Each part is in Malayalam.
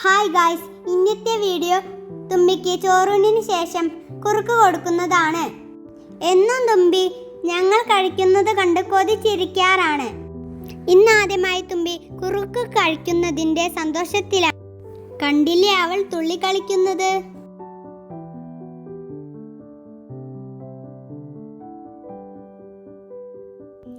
ഹായ് ഗായ്സ്, ഇന്നത്തെ വീഡിയോ തുമ്പിക്ക് ചോറൂണിന് ശേഷം കുറുക്ക് കൊടുക്കുന്നതാണ്. എന്നും തുമ്പി ഞങ്ങൾ കഴിക്കുന്നത് കണ്ട് കൊതിച്ചിരിക്കാറാണ്. ഇന്നാദ്യമായി തുമ്പി കുറുക്ക് കഴിക്കുന്നതിൻ്റെ സന്തോഷത്തിലാണ്. കണ്ടില്ലേ അവൾ തുള്ളി കളിക്കുന്നത്?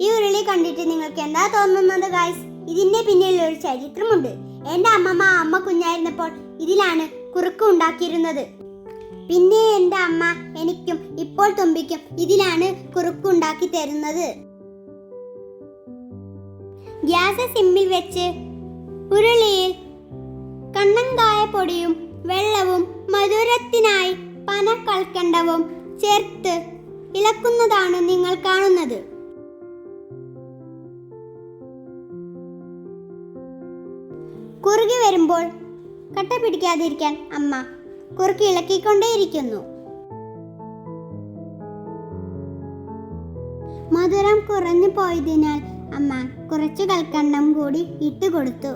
ഈ ഉരുളി കണ്ടിട്ട് നിങ്ങൾക്ക് എന്താ തോന്നുന്നത് ഗായ്സ്? ഇതിന്റെ പിന്നിൽ ഒരു ചരിത്രമുണ്ട്. എൻ്റെ അമ്മ കുഞ്ഞായിരുന്നപ്പോൾ ഇതിലാണ് കുറുക്ക് ഉണ്ടാക്കിയിരുന്നത്. പിന്നെ എൻ്റെ അമ്മ എനിക്കും ഇപ്പോൾ തുമ്പിക്കും ഇതിലാണ് കുറുക്ക് ഉണ്ടാക്കി തരുന്നത്. ഗ്യാസ് സിമ്മിൽ വെച്ച് ഉരുളിയിൽ കണ്ണങ്കായ പൊടിയും വെള്ളവും മധുരത്തിനായി പനക്കൽക്കണ്ടവും ചേർത്ത് ഇളക്കുന്നതാണ് നിങ്ങൾ കാണുന്നത്. കുറുകി വരുമ്പോൾ കട്ട പിടിക്കാതിരിക്കാൻ അമ്മ കുറുക്കി ഇളക്കിക്കൊണ്ടേയിരിക്കുന്നു. മധുരം കുറഞ്ഞു പോയതിനാൽ അമ്മ കുറച്ച് കൽക്കണ്ടം കൂടി ഇട്ടുകൊടുത്തു.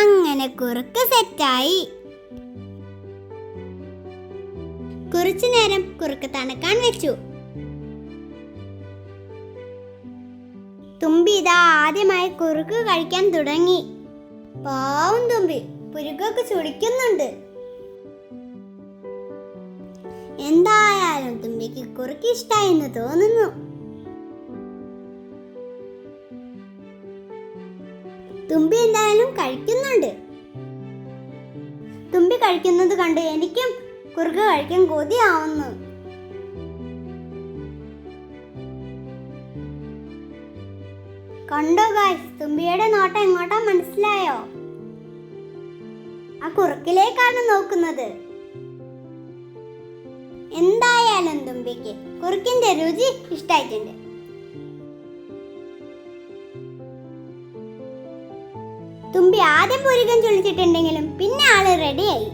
അങ്ങനെ കുറുക്ക് സെറ്റായി. കുറച്ചു നേരം കുറുക്ക് തണുക്കാൻ വെച്ചു. തുമ്പി ഇതാ ആദ്യമായി കുറുക്ക് കഴിക്കാൻ തുടങ്ങി. പാവം തുമ്പി പുരുകൊക്കെ ചുളിക്കുന്നുണ്ട്. എന്തായാലും തുമ്പിക്ക് കുറുക്ക് ഇഷ്ടായെന്ന് തോന്നുന്നു. തുമ്പി എന്തായാലും കഴിക്കുന്നുണ്ട്. തുമ്പി കഴിക്കുന്നത് കണ്ട് എനിക്കും കുറുക്ക് കഴിക്കാൻ കൊതിയാവുന്നു. കണ്ടോ ഗായ്സ്, തുമ്പിയുടെ നോട്ടം എങ്ങോട്ടാ മനസ്സിലായോ? ആ കുറുക്കിലേക്കാണ് നോക്കുന്നത്. എന്തായാലും തുമ്പിക്ക് കുറുക്കിന്റെ രുചി ഇഷ്ടായിട്ടുണ്ട്. തുമ്പി ആദ്യം പുരുകൻ ചൊളിച്ചിട്ടുണ്ടെങ്കിലും പിന്നെ ആള് റെഡിയായി.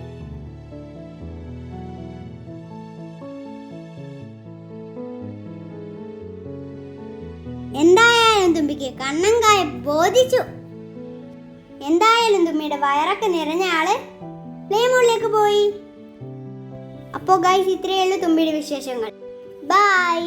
എന്തായാലും തുമ്പിക്ക് കണ്ണങ്കായ ബോധിച്ചു. എന്തായാലും തുമ്പിയുടെ വയറൊക്കെ നിറഞ്ഞ ആള് പ്ലേമൂളിലേക്ക് പോയി. അപ്പോ ഗൈസ്, ഇത്രയേ ഉള്ളൂ തുമ്പിയുടെ വിശേഷങ്ങൾ. ബൈ.